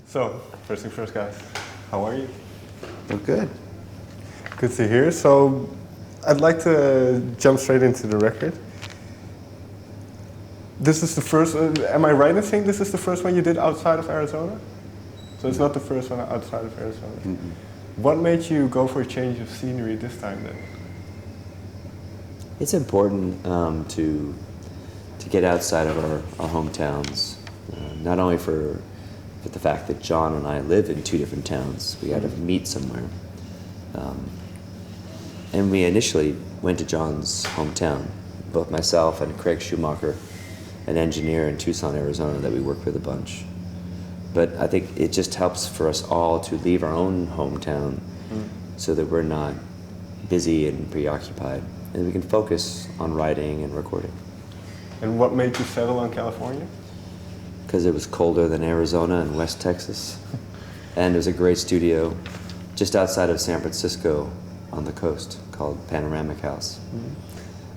So, first thing first, guys. How are you? Oh, good. Good to hear. So, I'd like to jump straight into the record. This is the first, am I right in saying this is the first one you did outside of Arizona? So it's not the first one outside of Arizona. Mm-mm. What made you go for a change of scenery this time then? It's important to get outside of our hometowns, not only for the fact that John and I live in two different towns. We got to meet somewhere. And we initially went to John's hometown, both myself and Craig Schumacher, an engineer in Tucson, Arizona that we work with a bunch. But I think it just helps for us all to leave our own hometown so that we're not busy and preoccupied, and we can focus on writing and recording. And what made you settle on California? Because it was colder than Arizona and West Texas. And there's a great studio just outside of San Francisco on the coast called Panoramic House.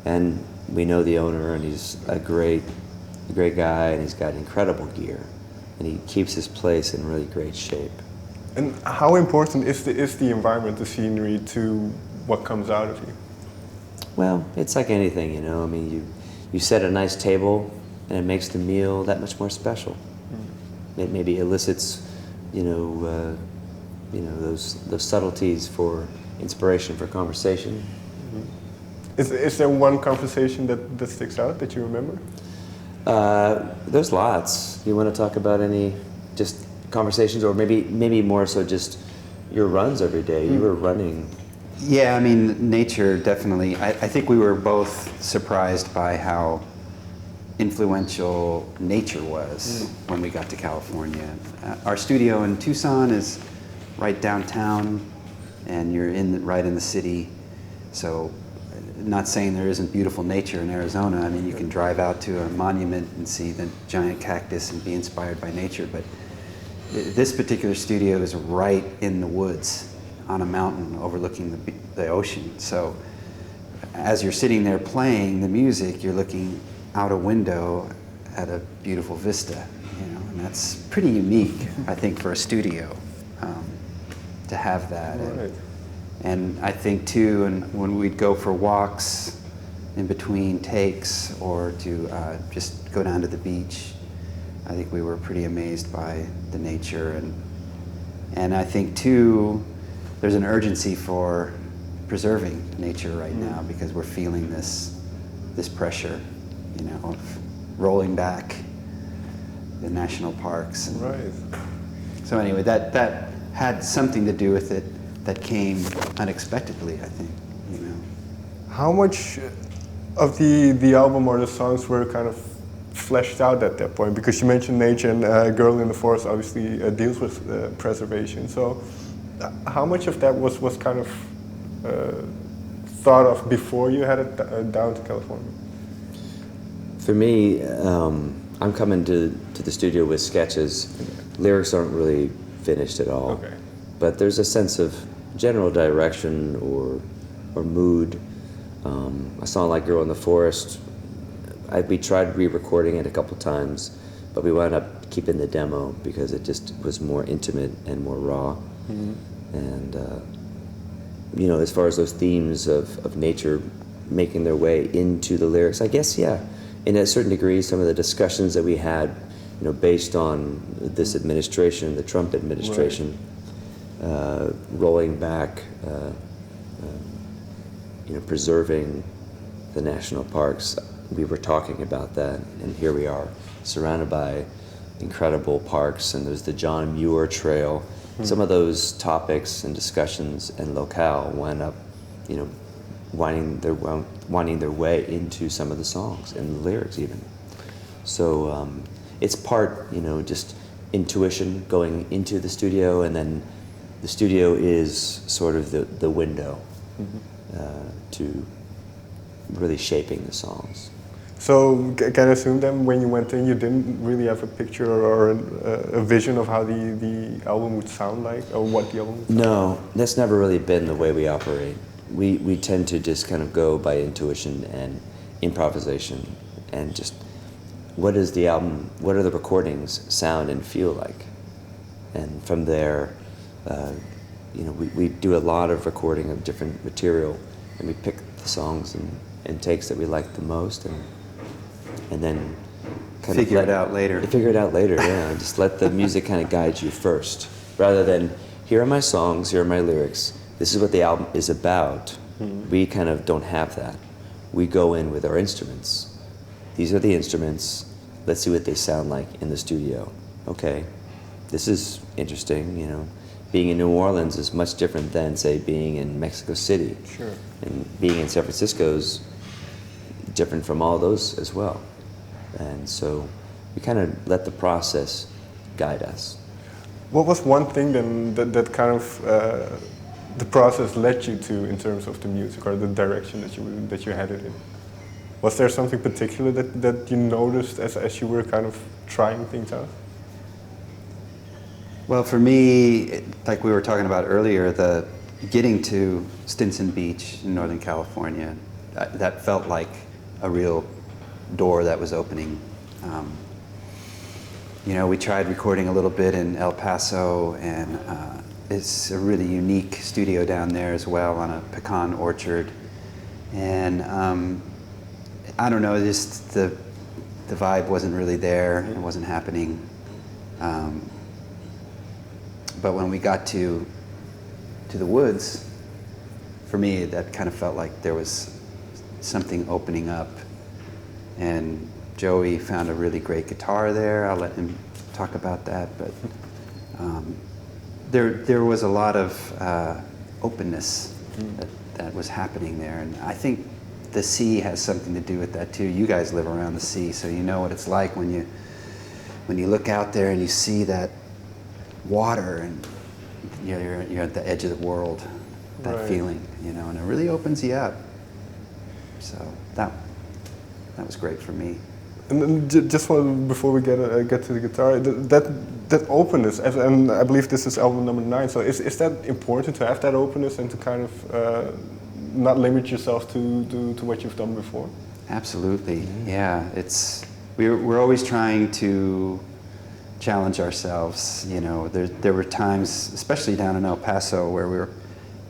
And we know the owner, and he's a great guy, and he's got incredible gear. And he keeps his place in really great shape. And how important is the environment, the scenery, to what comes out of you? Well, it's like anything, you know. I mean, you set a nice table, and it makes the meal that much more special. It maybe elicits, those subtleties for inspiration for conversation. Is there one conversation that sticks out that you remember? There's lots. You want to talk about any just conversations, or maybe more so just your runs every day? You were running. Yeah, I mean, nature definitely. I think we were both surprised by how influential nature was when we got to California. Our studio in Tucson is right downtown, and you're right in the city. So, not saying there isn't beautiful nature in Arizona. I mean, you can drive out to a monument and see the giant cactus and be inspired by nature. But this particular studio is right in the woods, on a mountain overlooking the ocean. So as you're sitting there playing the music, you're looking out a window at a beautiful vista, and that's pretty unique, I think, for a studio to have that. Right. And I think too, and when we'd go for walks in between takes, or to just go down to the beach, I think we were pretty amazed by the nature. And I think too, there's an urgency for preserving nature right now, because we're feeling this pressure, of rolling back the national parks. Right. So anyway, that had something to do with it. That came unexpectedly, I think. How much of the album or the songs were kind of fleshed out at that point? Because you mentioned nature, and Girl in the Forest obviously deals with preservation. So how much of that was kind of thought of before you had it down to California? For me, I'm coming to the studio with sketches. Lyrics aren't really finished at all. Okay. But there's a sense of general direction or mood. A song like Girl in the Forest, we tried re-recording it a couple times, but we wound up keeping the demo because it just was more intimate and more raw. And, as far as those themes of nature making their way into the lyrics, I guess, yeah, in a certain degree, some of the discussions that we had, based on this administration, the Trump administration, Right. Rolling back, preserving the national parks. We were talking about that, and here we are, surrounded by incredible parks, and there's the John Muir Trail. Some of those topics and discussions and locale wind up, winding their way into some of the songs and the lyrics even. So it's part, just intuition going into the studio, and then the studio is sort of the window to really shaping the songs. So can I assume then when you went in, you didn't really have a picture or a vision of how the album would sound like, or what the album would sound like? No, that's never really been the way we operate. We tend to just kind of go by intuition and improvisation, and just what does the album, what are the recordings sound and feel like? And from there, we do a lot of recording of different material, and we pick the songs and takes that we like the most, and then kind Figure of it out later. Figure it out later, yeah. Just let the music kind of guide you first, rather than here are my songs, here are my lyrics. This is what the album is about. We kind of don't have that. We go in with our instruments. These are the instruments. Let's see what they sound like in the studio. Okay, this is interesting, Being in New Orleans is much different than, say, being in Mexico City. Sure. And being in San Francisco is different from all those as well. And so we kind of let the process guide us. What was one thing then that kind of the process led you to in terms of the music or the direction that you headed in? Was there something particular that you noticed as you were kind of trying things out? Well, for me, like we were talking about earlier, the getting to Stinson Beach in Northern California, that felt like a real door that was opening. We tried recording a little bit in El Paso, and it's a really unique studio down there as well on a pecan orchard. And I don't know, just the vibe wasn't really there. It wasn't happening. But when we got to the woods, for me, that kind of felt like there was something opening up. And Joey found a really great guitar there. I'll let him talk about that. But there was a lot of openness that was happening there. And I think the sea has something to do with that too. You guys live around the sea, so you know what it's like when you look out there and you see that water and you're at the edge of the world, that Right. feeling, and it really opens you up. So that was great for me. And then just before we get to the guitar, that openness, and I believe this is album number 9. So is that important to have that openness and to kind of not limit yourself to what you've done before? Absolutely, yeah. We're always trying to challenge ourselves. There were times, especially down in El Paso, where we were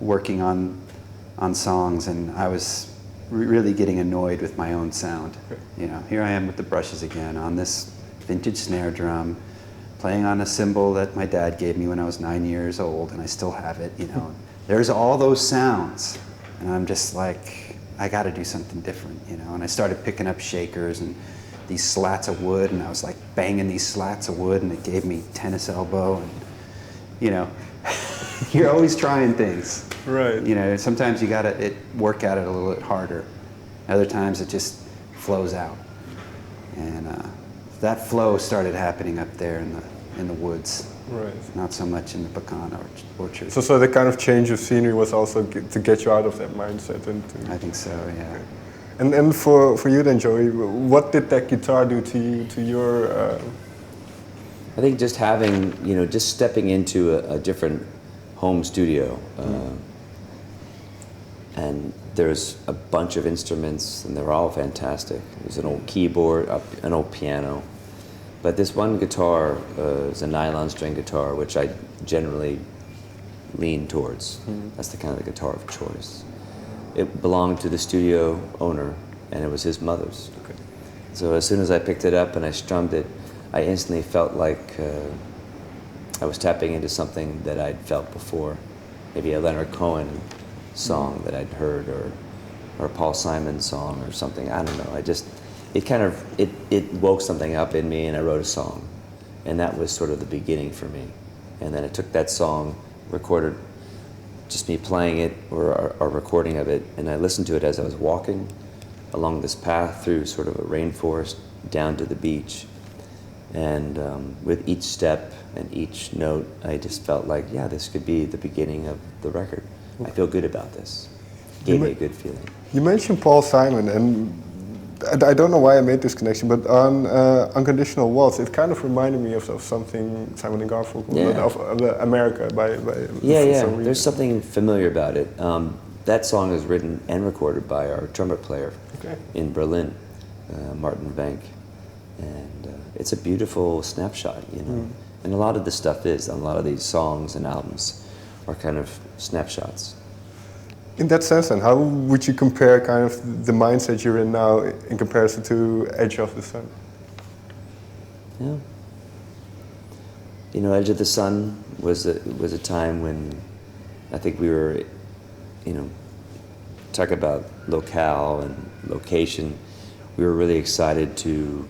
working on songs, and I was really getting annoyed with my own sound. Here I am with the brushes again on this vintage snare drum, playing on a cymbal that my dad gave me when I was 9 years old, and I still have it. There's all those sounds, and I'm just like, I got to do something different. And I started picking up shakers and these slats of wood, and I was like banging these slats of wood, and it gave me tennis elbow, and you're always trying things. Right. Sometimes you gotta work at it a little bit harder. Other times it just flows out. And that flow started happening up there in the woods. Right. Not so much in the pecan orchard. So the kind of change of scenery was also to get you out of that mindset and to. I think so, yeah. And for you then, Joey, what did that guitar do to your? I think just having, just stepping into a different home studio, and there's a bunch of instruments, and they're all fantastic. There's an old keyboard, an old piano, but this one guitar is a nylon string guitar, which I generally lean towards. That's the kind of the guitar of choice. It belonged to the studio owner, and it was his mother's. Okay. So as soon as I picked it up and I strummed it, I instantly felt like I was tapping into something that I'd felt before, maybe a Lennard Cohen song that I'd heard, or a Paul Simon song or something. I don't know. It woke something up in me, and I wrote a song, and that was sort of the beginning for me. And then I took that song, recorded just me playing it or a recording of it, and I listened to it as I was walking along this path through sort of a rainforest down to the beach. And with each step and each note, I just felt like, yeah, this could be the beginning of the record. I feel good about this. Gave me a good feeling. You mentioned Paul Simon, and I don't know why I made this connection, but on Unconditional Waltz, it kind of reminded me of something Simon and Garfunkel, Yeah. of America by Yeah. some reason. There's something familiar about it. That song is written and recorded by our trumpet player in Berlin, Martin Wenck. And it's a beautiful snapshot, And a lot of this stuff is, a lot of these songs and albums are kind of snapshots. In that sense, then, how would you compare kind of the mindset you're in now in comparison to Edge of the Sun? Yeah. You know, Edge of the Sun was a time when I think we were, you know, talk about locale and location. We were really excited to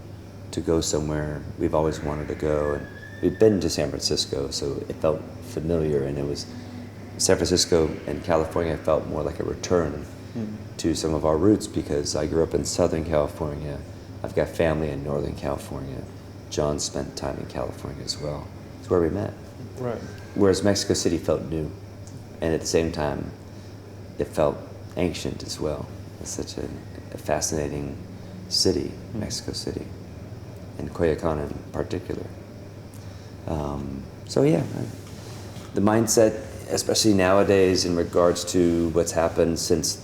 go somewhere we've always wanted to go, and we'd been to San Francisco, so it felt familiar, and it was San Francisco and California felt more like a return to some of our roots, because I grew up in Southern California. I've got family in Northern California. John spent time in California as well. It's where we met. Right. Whereas Mexico City felt new, and at the same time, it felt ancient as well. It's such a fascinating city, Mexico City, and Coyoacan in particular. So yeah, the mindset, especially nowadays in regards to what's happened since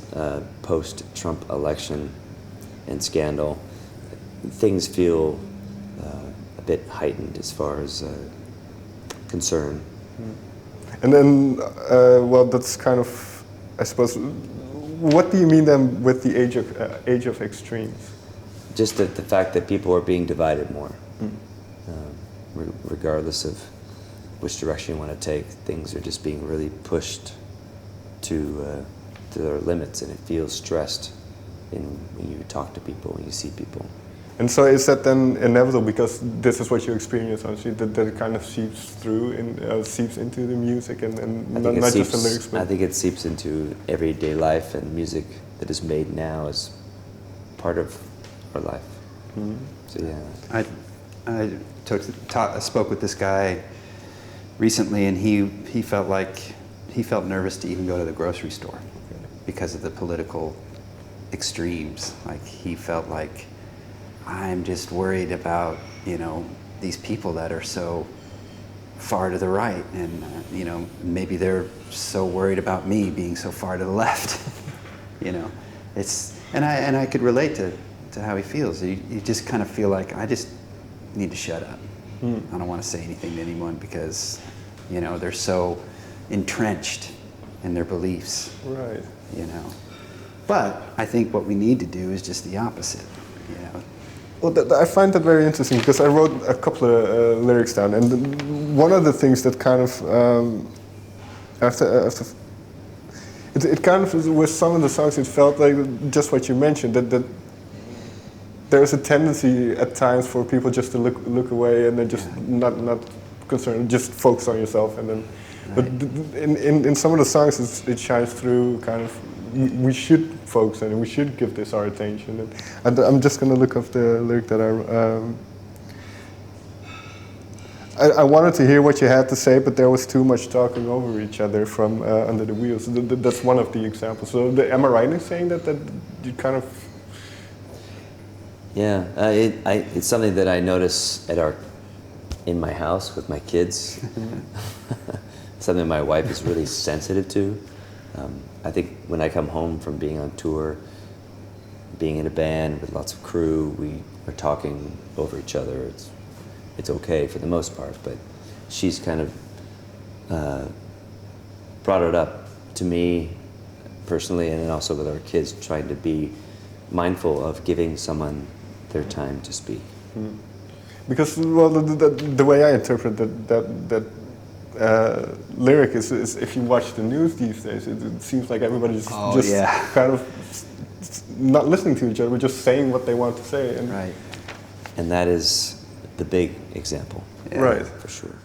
post-Trump election and scandal, things feel a bit heightened as far as concern. And then, well, that's kind of, I suppose, what do you mean then with the age of extremes? Just the fact that people are being divided more. Regardless of which direction you want to take, things are just being really pushed to their limits, and it feels stressed when you talk to people, when you see people. And so is that then inevitable, because this is what you experience, honestly, that it kind of seeps through and seeps into the music and not just the lyrics? But I think it seeps into everyday life, and music that is made now is part of our life. So yeah. I spoke with this guy recently, and he felt nervous to even go to the grocery store because of the political extremes. Like, he felt like, I'm just worried about, you know, these people that are so far to the right, and you know, maybe they're so worried about me being so far to the left. You know, and I could relate to how he feels. You just kind of feel like, I just need to shut up. I don't want to say anything to anyone, because, you know, they're so entrenched in their beliefs. right. You know, but I think what we need to do is just the opposite. You know. Well, I find that very interesting, because I wrote a couple of lyrics down, and one of the things that kind of it kind of, with some of the songs, it felt like just what you mentioned, that there's a tendency at times for people just to look away, and then just not concerned, just focus on yourself, and then. Right. But in some of the songs, it shines through. Kind of, we should focus on it. We should give this our attention. And I'm just going to look up the lyric that I wanted to hear what you had to say, but there was too much talking over each other from Under the Wheels. That's one of the examples. So am I right in saying that you kind of? Yeah, it's something that I notice in my house with my kids. Something my wife is really sensitive to. I think when I come home from being on tour, being in a band with lots of crew, we are talking over each other. It's okay for the most part, but she's kind of brought it up to me personally, and then also with our kids, trying to be mindful of giving someone their time to speak. Because, well, the way I interpret that lyric is if you watch the news these days, it seems like everybody's kind of not listening to each other, but just saying what they want to say. Right. And that is the big example. Right. For sure.